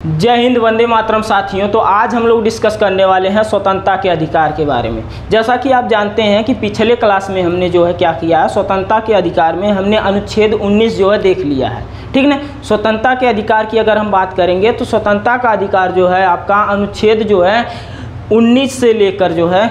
जय हिंद, वंदे मातरम साथियों। तो आज हम लोग डिस्कस करने वाले हैं स्वतंत्रता के अधिकार के बारे में। जैसा कि आप जानते हैं कि पिछले क्लास में हमने जो है क्या किया है, स्वतंत्रता के अधिकार में हमने अनुच्छेद 19 जो है देख लिया है, ठीक ना। स्वतंत्रता के अधिकार की अगर हम बात करेंगे तो स्वतंत्रता का अधिकार जो है आपका अनुच्छेद जो है 19 से लेकर जो है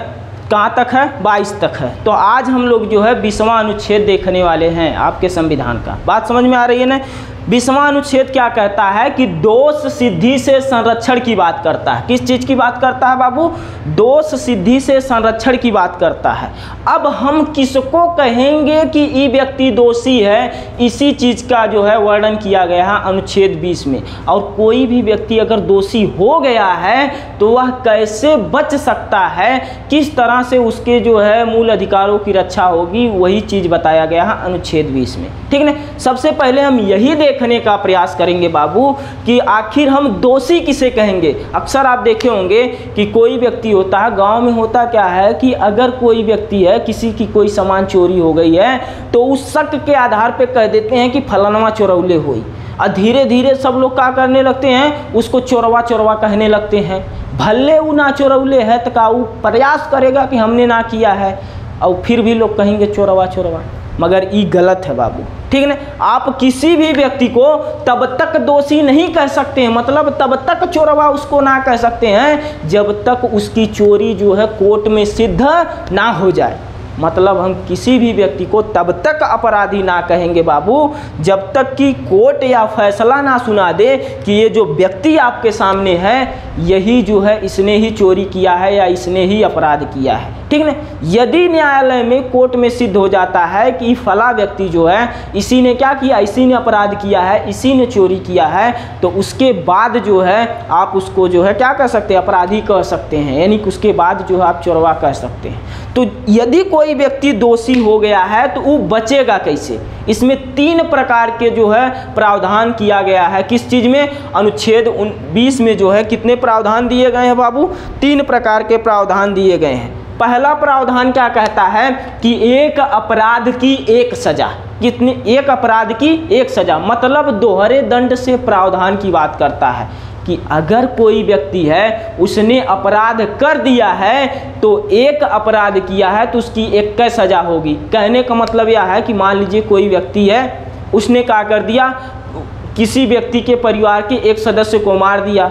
कहाँ तक है, 22 तक है। तो आज हम लोग जो है 20वां अनुच्छेद देखने वाले हैं आपके संविधान का। बात समझ में आ रही है ना। 20वां अनुच्छेद क्या कहता है कि दोष सिद्धि से संरक्षण की बात करता है। किस चीज़ की बात करता है बाबू? दोष सिद्धि से संरक्षण की बात करता है। अब हम किसको कहेंगे कि ये व्यक्ति दोषी है, इसी चीज़ का जो है वर्णन किया गया है अनुच्छेद 20 में। और कोई भी व्यक्ति अगर दोषी हो गया है तो वह कैसे बच सकता है, किस तरह से उसके जो है मूल अधिकारों की रक्षा होगी, वही चीज़ बताया गया है अनुच्छेद 20 में, ठीक ना। सबसे पहले हम यही देखने का प्रयास करेंगे बाबू कि आखिर हम दोषी किसे कहेंगे। अक्सर आप देखे होंगे कि कोई व्यक्ति होता है, गांव में होता क्या है कि अगर कोई व्यक्ति है, किसी की कोई सामान चोरी हो गई है तो उस शक के आधार पे कह देते हैं कि फलाना चोरौले हुई, और धीरे धीरे सब लोग क्या करने लगते हैं, उसको चोरवा चोरवा कहने लगते हैं। भले वो ना चोरौले है तो का वो प्रयास करेगा कि हमने ना किया है, और फिर भी लोग कहेंगे चोरवा चोरवा, मगर ये गलत है बाबू, ठीक ना। आप किसी भी व्यक्ति को तब तक दोषी नहीं कह सकते हैं, मतलब तब तक चोरवा उसको ना कह सकते हैं जब तक उसकी चोरी जो है कोर्ट में सिद्ध ना हो जाए। मतलब हम किसी भी व्यक्ति को तब तक अपराधी ना कहेंगे बाबू जब तक कि कोर्ट या फैसला ना सुना दे कि ये जो व्यक्ति आपके सामने है यही जो है इसने ही चोरी किया है या इसने ही अपराध किया है, ठीक ना। यदि न्यायालय में कोर्ट में सिद्ध हो जाता है कि फला व्यक्ति जो है इसी ने क्या किया, इसी ने अपराध किया है, इसी ने चोरी किया है, तो उसके बाद जो है आप उसको जो है क्या कह सकते हैं, अपराधी कह सकते हैं, यानी कि उसके बाद जो है आप चोरवा कह सकते हैं। तो यदि कोई व्यक्ति दोषी हो गया है तो वो बचेगा कैसे? इसमें 3 प्रकार के जो है प्रावधान किया गया है। किस चीज़ में? अनुच्छेद 20 में जो है कितने प्रावधान दिए गए हैं बाबू? 3 प्रकार के प्रावधान दिए गए हैं। पहला प्रावधान क्या कहता है कि एक अपराध की एक सजा। कितनी? एक अपराध की एक सजा, मतलब दोहरे दंड से प्रावधान की बात करता है कि अगर कोई व्यक्ति है उसने अपराध कर दिया है तो एक अपराध किया है तो उसकी एक सजा होगी। कहने का मतलब यह है कि मान लीजिए कोई व्यक्ति है, उसने क्या कर दिया, किसी व्यक्ति के परिवार के एक सदस्य को मार दिया,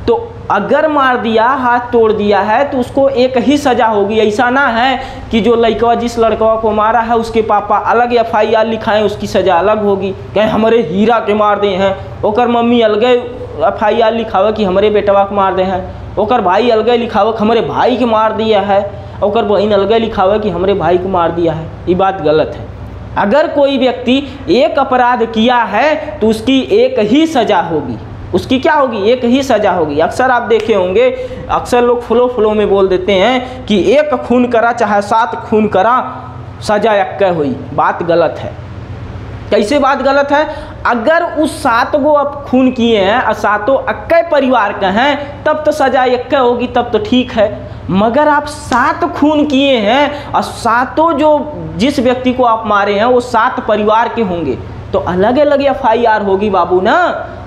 तो अगर मार दिया, हाथ तोड़ दिया है तो उसको एक ही सज़ा होगी। ऐसा ना है कि जो लड़का जिस लड़का को मारा है उसके पापा अलग FIR लिखाएं, उसकी सज़ा अलग होगी। कहें हमारे हीरा के मार दे हैं, ओकर मम्मी अलगे FIR लिखावे कि हमारे बेटवा के मार दे हैं, ओकर भाई अलगे लिखावे कि हमारे भाई के मार दिया है, ओकर बहन अलगे लिखावे कि हमारे भाई को मार दिया है। ये बात गलत है। अगर कोई व्यक्ति एक अपराध किया है तो उसकी एक ही सज़ा होगी। उसकी क्या होगी? एक ही सज़ा होगी। अक्सर आप देखे होंगे, अक्सर लोग फ्लो में बोल देते हैं कि एक खून करा चाहे 7 खून करा सज़ा एक हुई। बात गलत है। कैसे बात गलत है? अगर उस 7 गो आप खून किए हैं और 7 अक्के परिवार के हैं तब तो सज़ा एक होगी, तब तो ठीक है। मगर आप 7 खून किए हैं और 7 जो जिस व्यक्ति को आप मारे हैं वो 7 परिवार के होंगे तो अलग अलग FIR होगी बाबू ना,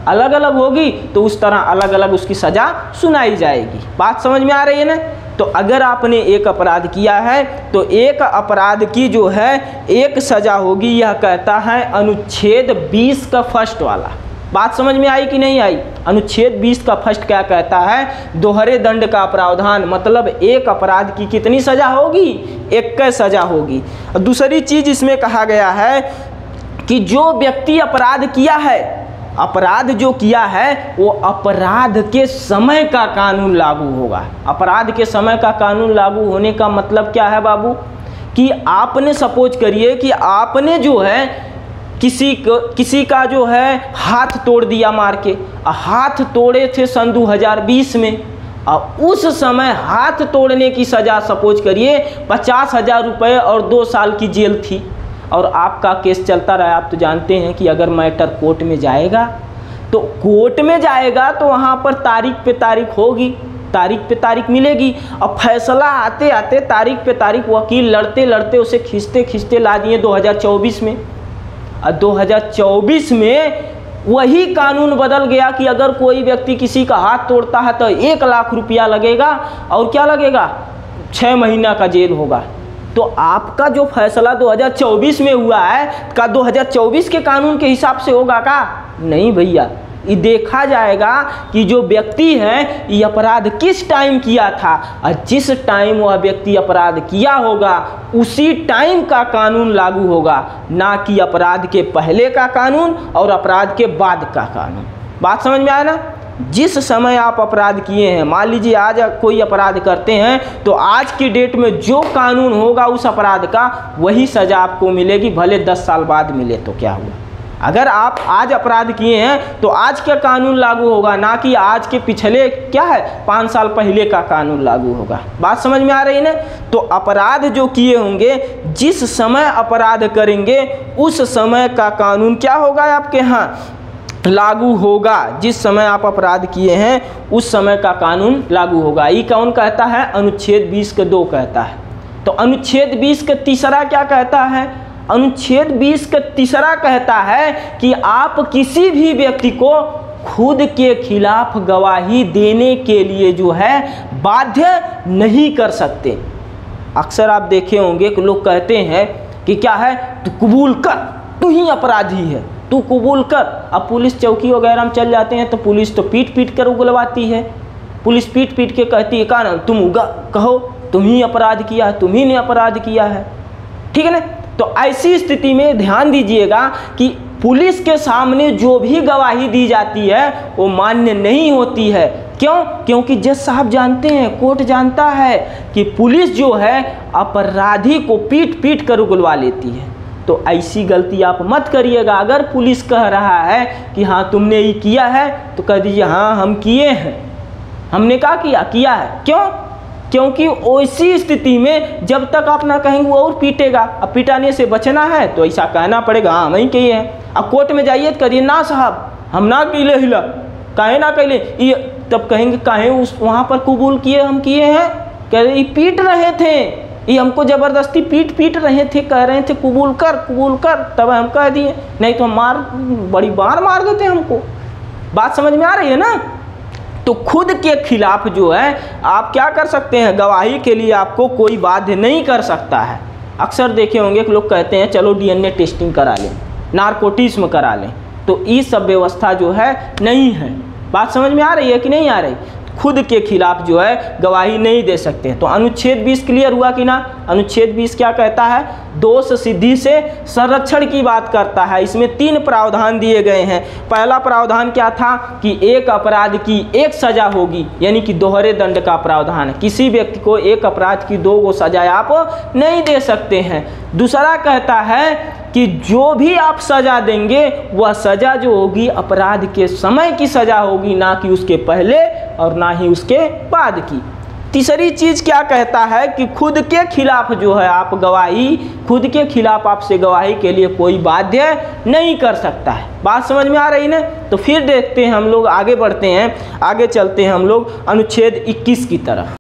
अलग अलग होगी, तो उस तरह अलग अलग उसकी सज़ा सुनाई जाएगी। बात समझ में आ रही है ना। तो अगर आपने एक अपराध किया है तो एक अपराध की जो है एक सज़ा होगी, यह कहता है अनुच्छेद 20 का फर्स्ट वाला। बात समझ में आई कि नहीं आई? अनुच्छेद 20 का फर्स्ट क्या कहता है? दोहरे दंड का प्रावधान, मतलब एक अपराध की कितनी सज़ा होगी? एक सज़ा होगी। और दूसरी चीज़ इसमें कहा गया है कि जो व्यक्ति अपराध किया है, अपराध जो किया है वो अपराध के समय का कानून लागू होगा। अपराध के समय का कानून लागू होने का मतलब क्या है बाबू? कि आपने सपोज करिए कि आपने जो है किसी का जो है हाथ तोड़ दिया मार के, हाथ तोड़े थे सन 2020 में, और उस समय हाथ तोड़ने की सज़ा सपोज करिए 50,000 रुपये और 2 साल की जेल थी, और आपका केस चलता रहा। आप तो जानते हैं कि अगर मैटर कोर्ट में जाएगा तो कोर्ट में जाएगा तो वहाँ पर तारीख पे तारीख होगी, तारीख पे तारीख मिलेगी, और फैसला आते आते तारीख पे तारीख वकील लड़ते लड़ते उसे खींचते खींचते ला दिए 2024 में। और 2024 में वही कानून बदल गया कि अगर कोई व्यक्ति किसी का हाथ तोड़ता है तो 1 लाख रुपया लगेगा और क्या लगेगा, 6 महीना का जेल होगा। तो आपका जो फैसला 2024 में हुआ है का 2024 के कानून के हिसाब से होगा का? नहीं भैया, ये देखा जाएगा कि जो व्यक्ति है ये अपराध किस टाइम किया था, और जिस टाइम वह व्यक्ति अपराध किया होगा उसी टाइम का कानून लागू होगा, ना कि अपराध के पहले का कानून और अपराध के बाद का कानून। बात समझ में आया ना? जिस समय आप अपराध किए हैं, मान लीजिए आज कोई अपराध करते हैं तो आज की डेट में जो कानून होगा उस अपराध का वही सज़ा आपको मिलेगी, भले 10 साल बाद मिले तो क्या हुआ। अगर आप आज अपराध किए हैं तो आज का कानून लागू होगा, ना कि आज के पिछले क्या है 5 साल पहले का कानून लागू होगा। बात समझ में आ रही है ना? तो अपराध जो किए होंगे, जिस समय अपराध करेंगे उस समय का कानून क्या होगा आपके यहाँ लागू होगा। जिस समय आप अपराध किए हैं उस समय का कानून लागू होगा। ये कौन कहता है? अनुच्छेद 20 के 2 कहता है। तो अनुच्छेद 20 के तीसरा क्या कहता है? अनुच्छेद 20 का तीसरा कहता है कि आप किसी भी व्यक्ति को खुद के खिलाफ गवाही देने के लिए जो है बाध्य नहीं कर सकते। अक्सर आप देखे होंगे कि लोग कहते हैं कि क्या है, तू कबूल कर, तू ही अपराधी है, तू कबूल कर। अब पुलिस चौकी वगैरह में चल जाते हैं तो पुलिस तो पीट पीट कर उगलवाती है। पुलिस पीट पीट के कहती है, का ना तुम कहो तुम ही अपराध किया है, तुम ही ने अपराध किया है, ठीक है ना। तो ऐसी स्थिति में ध्यान दीजिएगा कि पुलिस के सामने जो भी गवाही दी जाती है वो मान्य नहीं होती है। क्यों? क्योंकि जज साहब जानते हैं, कोर्ट जानता है कि पुलिस जो है अपराधी को पीट पीट कर उगलवा लेती है। तो ऐसी गलती आप मत करिएगा। अगर पुलिस कह रहा है कि हाँ तुमने ये किया है तो कह दीजिए हाँ हम किए हैं, हमने क्या किया है। क्यों? क्योंकि ऐसी स्थिति में जब तक आप ना कहेंगे वो और पीटेगा। अब पिटाने से बचना है तो ऐसा कहना पड़ेगा हाँ वही किए हैं। अब कोर्ट में जाइए तो करिए ना साहब हम ना किले हिला, काहे ना कैले, ये तब कहेंगे काहे उस वहाँ पर कबूल किए, हम किए हैं। कह रहे ये पीट रहे थे, ये हमको ज़बरदस्ती पीट रहे थे, कह रहे थे कबूल कर, तब हम कह दिए, नहीं तो हम बड़ी बार मार देते हमको। बात समझ में आ रही है ना? तो खुद के खिलाफ जो है आप क्या कर सकते हैं, गवाही के लिए आपको कोई बाध्य नहीं कर सकता है। अक्सर देखे होंगे कि लोग कहते हैं चलो DNA टेस्टिंग करा लें, नारकोटिज्म करा लें, तो ये सब व्यवस्था जो है नहीं है। बात समझ में आ रही है कि नहीं आ रही? खुद के खिलाफ जो है गवाही नहीं दे सकते। तो अनुच्छेद 20 क्लियर हुआ कि ना? अनुच्छेद 20 क्या कहता है? दोष सिद्धि से संरक्षण की बात करता है। इसमें 3 प्रावधान दिए गए हैं। पहला प्रावधान क्या था कि एक अपराध की एक सज़ा होगी, यानी कि दोहरे दंड का प्रावधान है। किसी व्यक्ति को एक अपराध की 2 सज़ाएं आप नहीं दे सकते हैं। दूसरा कहता है कि जो भी आप सज़ा देंगे वह सज़ा जो होगी अपराध के समय की सज़ा होगी, ना कि उसके पहले और ना ही उसके बाद की। तीसरी चीज़ क्या कहता है कि खुद के खिलाफ जो है आप गवाही, खुद के खिलाफ आपसे गवाही के लिए कोई बाध्य नहीं कर सकता है। बात समझ में आ रही ना? तो फिर देखते हैं हम लोग, आगे बढ़ते हैं, आगे चलते हैं हम लोग अनुच्छेद 21 की तरफ।